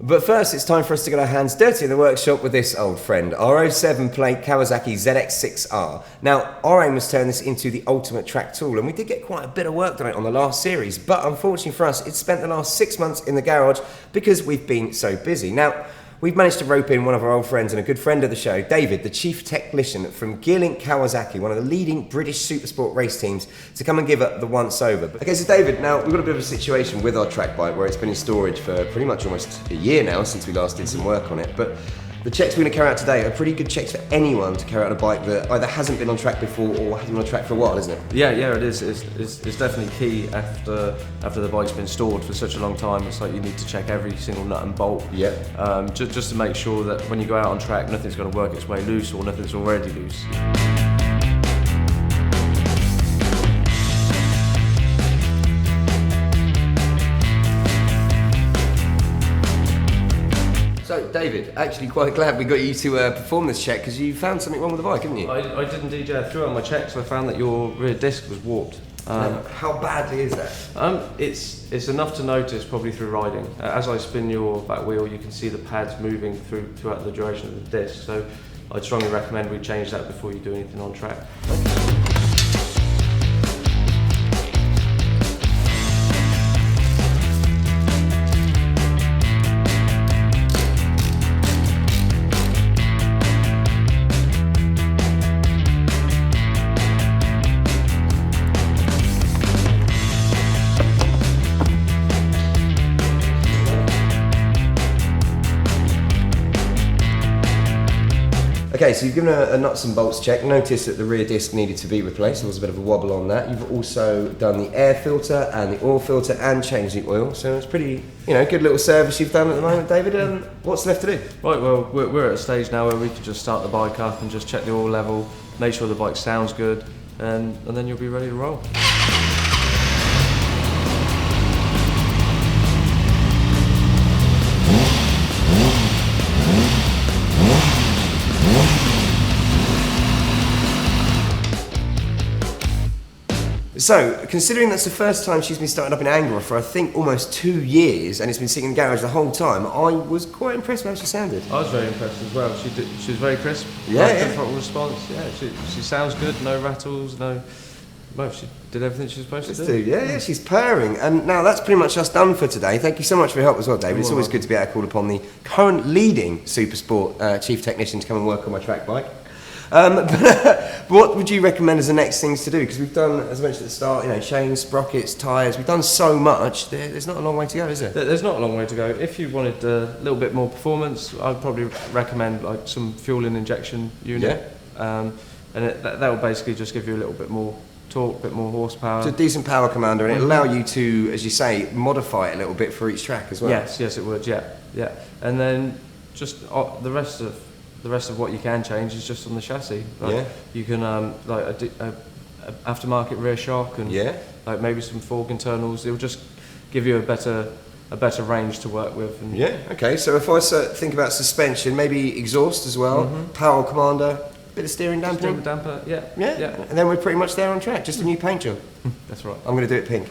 But first, it's time for us to get our hands dirty in the workshop with this old friend, our 07 plate Kawasaki ZX6R. Now, our aim was to turn this into the ultimate track tool, and we did get quite a bit of work done on it on the last series, but unfortunately for us, it's spent the last 6 months in the garage because we've been so busy. Now, we've managed to rope in one of our old friends and a good friend of the show, David, the chief technician from Gearlink Kawasaki, one of the leading British supersport race teams, to come and give it the once over. Okay, so David, now we've got a bit of a situation with our track bike where it's been in storage for pretty much almost a year now since we last did some work on it, but the checks we're going to carry out today are pretty good checks for anyone to carry out a bike that either hasn't been on track before or hasn't been on track for a while, isn't it? Yeah, it is. It's definitely key after the bike's been stored for such a long time. It's like you need to check every single nut and bolt. Yeah. Just to make sure that when you go out on track, nothing's going to work its way loose or nothing's already loose. So, David, actually quite glad we got you to perform this check because you found something wrong with the bike, didn't you? I did indeed, yeah. Throughout my checks, I found that your rear disc was warped. How badly is that? It's enough to notice probably through riding. As I spin your back wheel, you can see the pads moving throughout the duration of the disc. So I'd strongly recommend we change that before you do anything on track. Okay, so you've given a nuts and bolts check. Notice that the rear disc needed to be replaced. There was a bit of a wobble on that. You've also done the air filter and the oil filter and changed the oil. So it's pretty, good little service you've done at the moment, David. What's left to do? Right, well, we're at a stage now where we can just start the bike up and just check the oil level, make sure the bike sounds good, and then you'll be ready to roll. So, considering that's the first time she's been starting up in Angora for I think almost 2 years and it's been sitting in the garage the whole time, I was quite impressed with how she sounded. I was very impressed as well. She was very crisp. Yeah. Throttle response. Yeah, she sounds good. No rattles. Well, she did everything she was supposed to do. Yeah, she's purring. And now that's pretty much us done for today. Thank you so much for your help as well, David. It's always good to be able to call upon the current leading Supersport chief technician to come and work on my track bike. But what would you recommend as the next things to do? Because we've done, as I mentioned at the start, chains, sprockets, tyres. We've done so much. There's not a long way to go, is there? There's not a long way to go. If you wanted a little bit more performance, I'd probably recommend like some fuel and injection unit. Yeah. And that will basically just give you a little bit more torque, a bit more horsepower. It's a decent power commander, and it'll allow you to, as you say, modify it a little bit for each track as well. Yes, it would. Yeah. And then just the rest of what you can change is just on the chassis. You can like a aftermarket rear shock and like maybe some fork internals. It'll just give you a better range to work with. And okay. So if I think about suspension, maybe exhaust as well, power commander, bit of steering damper. Yeah. And then we're pretty much there on track. Just a new paint job. That's right. I'm going to do it pink.